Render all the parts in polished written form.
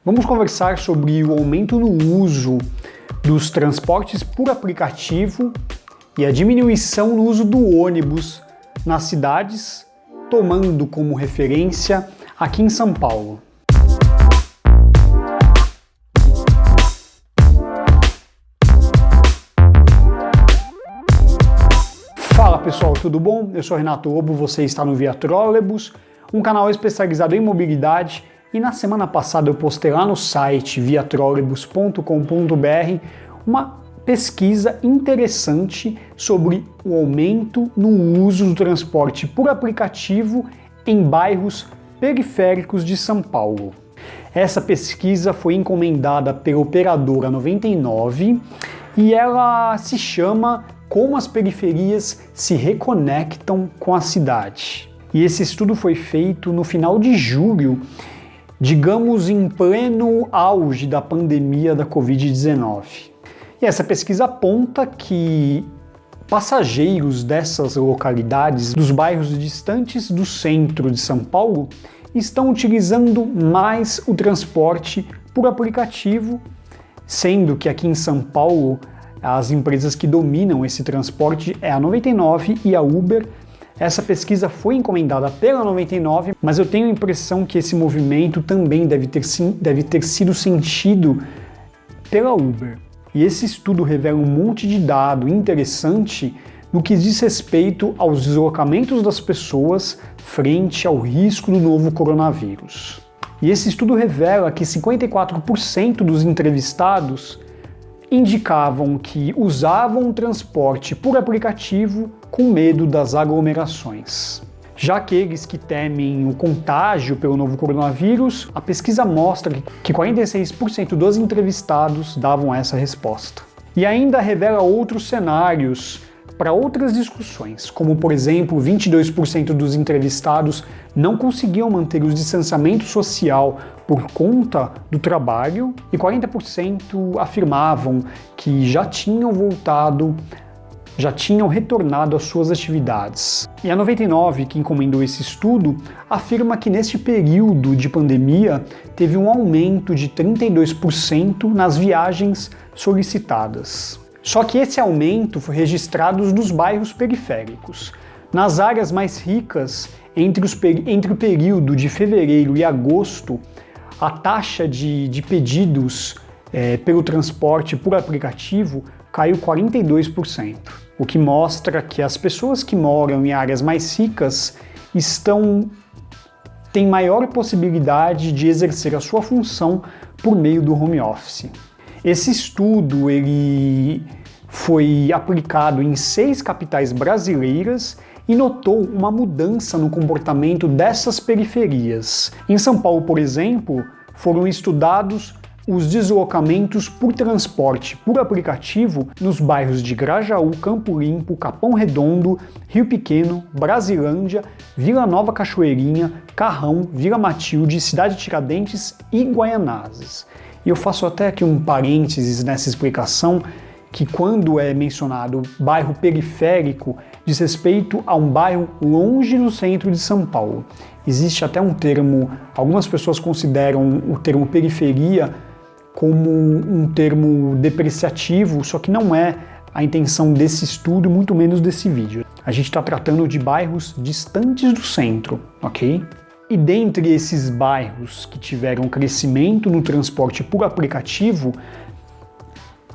Vamos conversar sobre o aumento no uso dos transportes por aplicativo e a diminuição no uso do ônibus nas cidades, tomando como referência aqui em São Paulo. Fala pessoal, tudo bom? Eu sou Renato Lobo, você está no Via Trolebus, um canal especializado em mobilidade, e na semana passada eu postei lá no site viatrolebus.com.br uma pesquisa interessante sobre o aumento no uso do transporte por aplicativo em bairros periféricos de São Paulo. Essa pesquisa foi encomendada pela operadora 99 e ela se chama Como as periferias se reconectam com a cidade. E esse estudo foi feito no final de julho, digamos em pleno auge da pandemia da Covid-19. E essa pesquisa aponta que passageiros dessas localidades, dos bairros distantes do centro de São Paulo, estão utilizando mais o transporte por aplicativo, sendo que aqui em São Paulo as empresas que dominam esse transporte é a 99 e a Uber. Essa pesquisa foi encomendada pela 99, mas eu tenho a impressão que esse movimento também deve ter sido sentido pela Uber. E esse estudo revela um monte de dado interessante no que diz respeito aos deslocamentos das pessoas frente ao risco do novo coronavírus. E esse estudo revela que 54% dos entrevistados indicavam que usavam o transporte por aplicativo com medo das aglomerações. Já aqueles que temem o contágio pelo novo coronavírus, a pesquisa mostra que 46% dos entrevistados davam essa resposta. E ainda revela outros cenários para outras discussões, como por exemplo, 22% dos entrevistados não conseguiam manter o distanciamento social por conta do trabalho e 40% afirmavam que já tinham retornado às suas atividades. E a 99, que encomendou esse estudo, afirma que neste período de pandemia teve um aumento de 32% nas viagens solicitadas. Só que esse aumento foi registrado nos bairros periféricos. Nas áreas mais ricas, entre o período de fevereiro e agosto, a taxa de pedidos pelo transporte por aplicativo caiu 42%, o que mostra que as pessoas que moram em áreas mais ricas têm maior possibilidade de exercer a sua função por meio do home office. Esse estudo ele foi aplicado em 6 capitais brasileiras e notou uma mudança no comportamento dessas periferias. Em São Paulo, por exemplo, foram estudados os deslocamentos por transporte por aplicativo nos bairros de Grajaú, Campo Limpo, Capão Redondo, Rio Pequeno, Brasilândia, Vila Nova Cachoeirinha, Carrão, Vila Matilde, Cidade Tiradentes e Guaianazes. E eu faço até aqui um parênteses nessa explicação, que quando é mencionado bairro periférico, diz respeito a um bairro longe do centro de São Paulo. Existe até um termo, algumas pessoas consideram o termo periferia como um termo depreciativo, só que não é a intenção desse estudo, muito menos desse vídeo. A gente está tratando de bairros distantes do centro, ok? E dentre esses bairros que tiveram crescimento no transporte por aplicativo,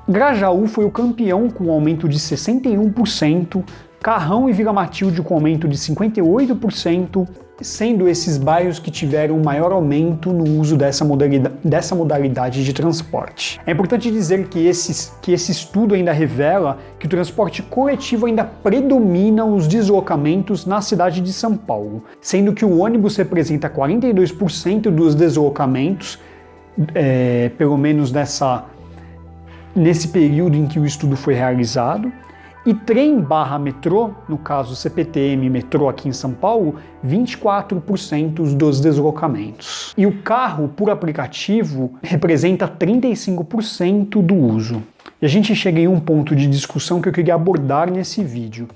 Grajaú foi o campeão com um aumento de 61%, Carrão e Vila Matilde com aumento de 58%, sendo esses bairros que tiveram maior aumento no uso dessa modalidade de transporte. É importante dizer que esse estudo ainda revela que o transporte coletivo ainda predomina os deslocamentos na cidade de São Paulo, sendo que o ônibus representa 42% dos deslocamentos, pelo menos nesse período em que o estudo foi realizado, e trem/metrô, no caso CPTM metrô aqui em São Paulo, 24% dos deslocamentos. E o carro por aplicativo representa 35% do uso. E a gente chega em um ponto de discussão que eu queria abordar nesse vídeo,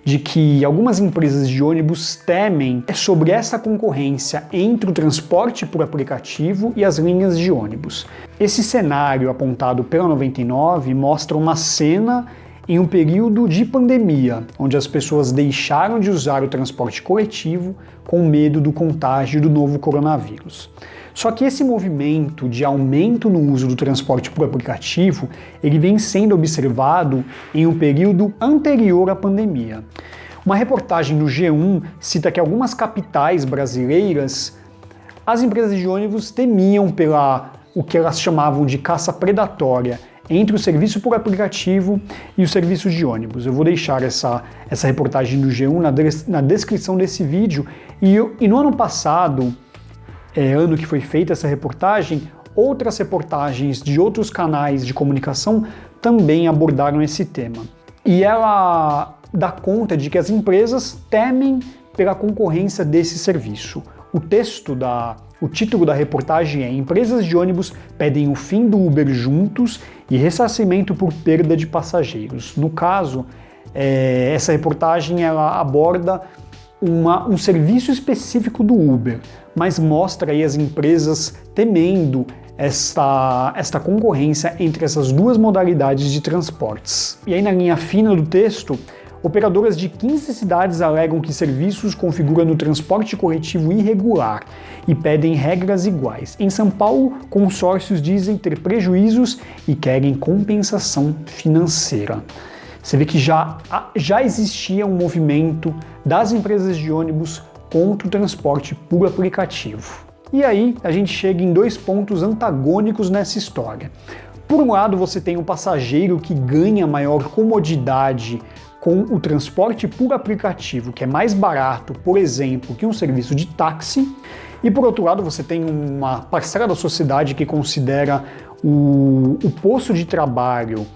de que algumas empresas de ônibus temem sobre essa concorrência entre o transporte por aplicativo e as linhas de ônibus. Esse cenário apontado pela 99 mostra uma cena em um período de pandemia, onde as pessoas deixaram de usar o transporte coletivo com medo do contágio do novo coronavírus. Só que esse movimento de aumento no uso do transporte por aplicativo, ele vem sendo observado em um período anterior à pandemia. Uma reportagem do G1 cita que algumas capitais brasileiras, as empresas de ônibus temiam pela o que elas chamavam de caça predatória entre o serviço por aplicativo e o serviço de ônibus. Eu vou deixar essa reportagem do G1 na descrição desse vídeo. E no ano passado, ano que foi feita essa reportagem, outras reportagens de outros canais de comunicação também abordaram esse tema. E ela dá conta de que as empresas temem pela concorrência desse serviço. O título da reportagem é "Empresas de ônibus pedem o fim do Uber juntos e ressarcimento por perda de passageiros". No caso, essa reportagem ela aborda um serviço específico do Uber, mas mostra aí as empresas temendo esta concorrência entre essas duas modalidades de transportes. E aí na linha fina do texto, operadoras de 15 cidades alegam que serviços configuram no transporte coletivo irregular e pedem regras iguais. Em São Paulo, consórcios dizem ter prejuízos e querem compensação financeira. Você vê que já existia um movimento das empresas de ônibus contra o transporte por aplicativo. E aí a gente chega em dois pontos antagônicos nessa história. Por um lado, você tem um passageiro que ganha maior comodidade com o transporte por aplicativo, que é mais barato, por exemplo, que um serviço de táxi. E por outro lado, você tem uma parcela da sociedade que considera o posto de trabalho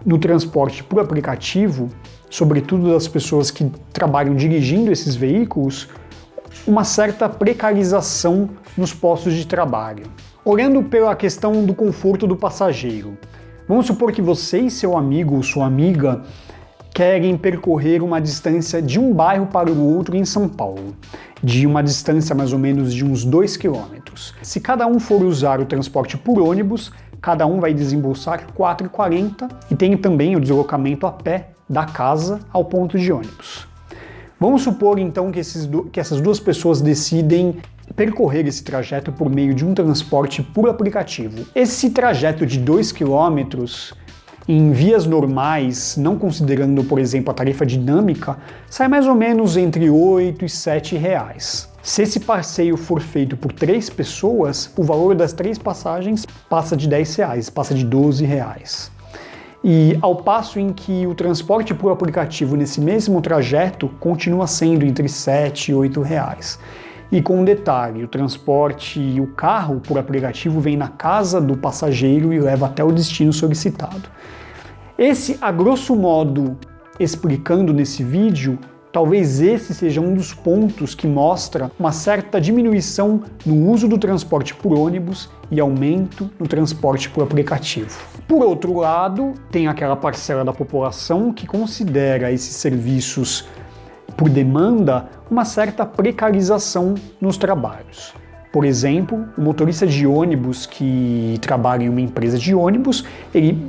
no transporte por aplicativo, sobretudo das pessoas que trabalham dirigindo esses veículos, uma certa precarização nos postos de trabalho. Olhando pela questão do conforto do passageiro, vamos supor que você e seu amigo ou sua amiga querem percorrer uma distância de um bairro para o outro em São Paulo, de uma distância mais ou menos de uns 2 quilômetros. Se cada um for usar o transporte por ônibus, cada um vai desembolsar R$ 4,40 e tem também o deslocamento a pé da casa ao ponto de ônibus. Vamos supor então que essas duas pessoas decidem percorrer esse trajeto por meio de um transporte por aplicativo. Esse trajeto de 2 quilômetros, em vias normais, não considerando, por exemplo, a tarifa dinâmica, sai mais ou menos entre R$ 8 e R$ 7 reais. Se esse passeio for feito por 3 pessoas, o valor das 3 passagens passa de R$ 10 reais, passa de R$ 12 reais. E ao passo em que o transporte por aplicativo nesse mesmo trajeto continua sendo entre R$ 7 e R$ 8 reais. E com um detalhe, o transporte e o carro por aplicativo vem na casa do passageiro e leva até o destino solicitado. Esse, a grosso modo, explicando nesse vídeo, talvez esse seja um dos pontos que mostra uma certa diminuição no uso do transporte por ônibus e aumento no transporte por aplicativo. Por outro lado, tem aquela parcela da população que considera esses serviços por demanda uma certa precarização nos trabalhos. Por exemplo, o motorista de ônibus que trabalha em uma empresa de ônibus, ele,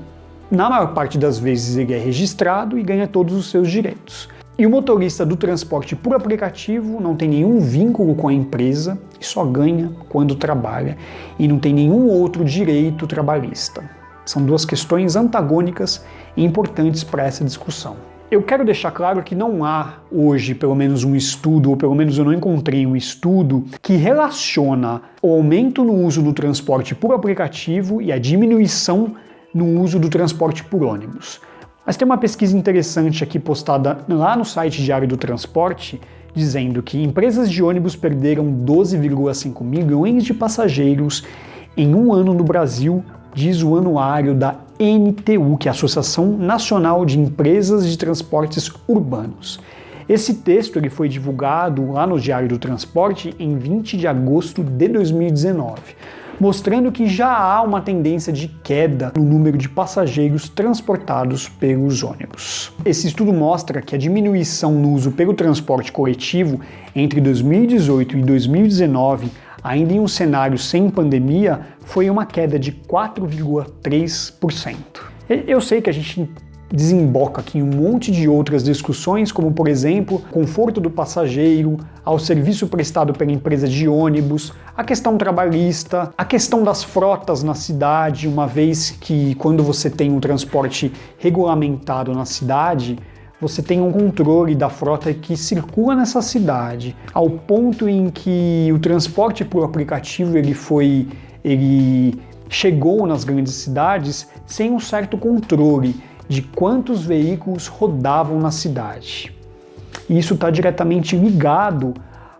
na maior parte das vezes, ele é registrado e ganha todos os seus direitos. E o motorista do transporte por aplicativo não tem nenhum vínculo com a empresa e só ganha quando trabalha e não tem nenhum outro direito trabalhista. São duas questões antagônicas e importantes para essa discussão. Eu quero deixar claro que não há hoje, pelo menos um estudo, ou pelo menos eu não encontrei um estudo, que relaciona o aumento no uso do transporte por aplicativo e a diminuição no uso do transporte por ônibus. Mas tem uma pesquisa interessante aqui postada lá no site Diário do Transporte, dizendo que empresas de ônibus perderam 12,5 milhões de passageiros em um ano no Brasil, diz o anuário da NTU, que é a Associação Nacional de Empresas de Transportes Urbanos. Esse texto ele foi divulgado lá no Diário do Transporte em 20 de agosto de 2019. mostrando que já há uma tendência de queda no número de passageiros transportados pelos ônibus. Esse estudo mostra que a diminuição no uso pelo transporte coletivo entre 2018 e 2019, ainda em um cenário sem pandemia, foi uma queda de 4,3%. Eu sei que a gente desemboca aqui em um monte de outras discussões, como por exemplo, o conforto do passageiro, ao serviço prestado pela empresa de ônibus, a questão trabalhista, a questão das frotas na cidade, uma vez que quando você tem um transporte regulamentado na cidade, você tem um controle da frota que circula nessa cidade, ao ponto em que o transporte por aplicativo ele chegou nas grandes cidades sem um certo controle de quantos veículos rodavam na cidade. E isso está diretamente ligado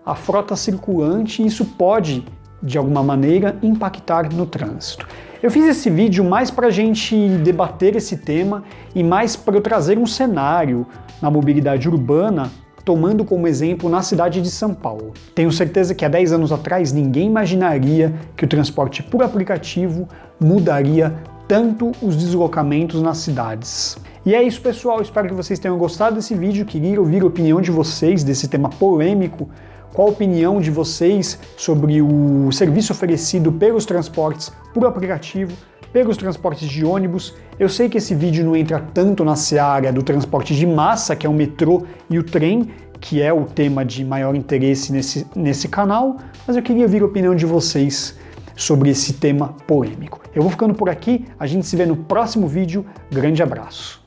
à frota circulante e isso pode, de alguma maneira, impactar no trânsito. Eu fiz esse vídeo mais para a gente debater esse tema e mais para eu trazer um cenário na mobilidade urbana, tomando como exemplo na cidade de São Paulo. Tenho certeza que há 10 anos atrás ninguém imaginaria que o transporte por aplicativo mudaria tanto os deslocamentos nas cidades. E é isso, pessoal, espero que vocês tenham gostado desse vídeo, queria ouvir a opinião de vocês desse tema polêmico. Qual a opinião de vocês sobre o serviço oferecido pelos transportes por aplicativo, pelos transportes de ônibus? Eu sei que esse vídeo não entra tanto na seara do transporte de massa, que é o metrô e o trem, que é o tema de maior interesse nesse canal, mas eu queria ouvir a opinião de vocês sobre esse tema polêmico. Eu vou ficando por aqui, a gente se vê no próximo vídeo, grande abraço!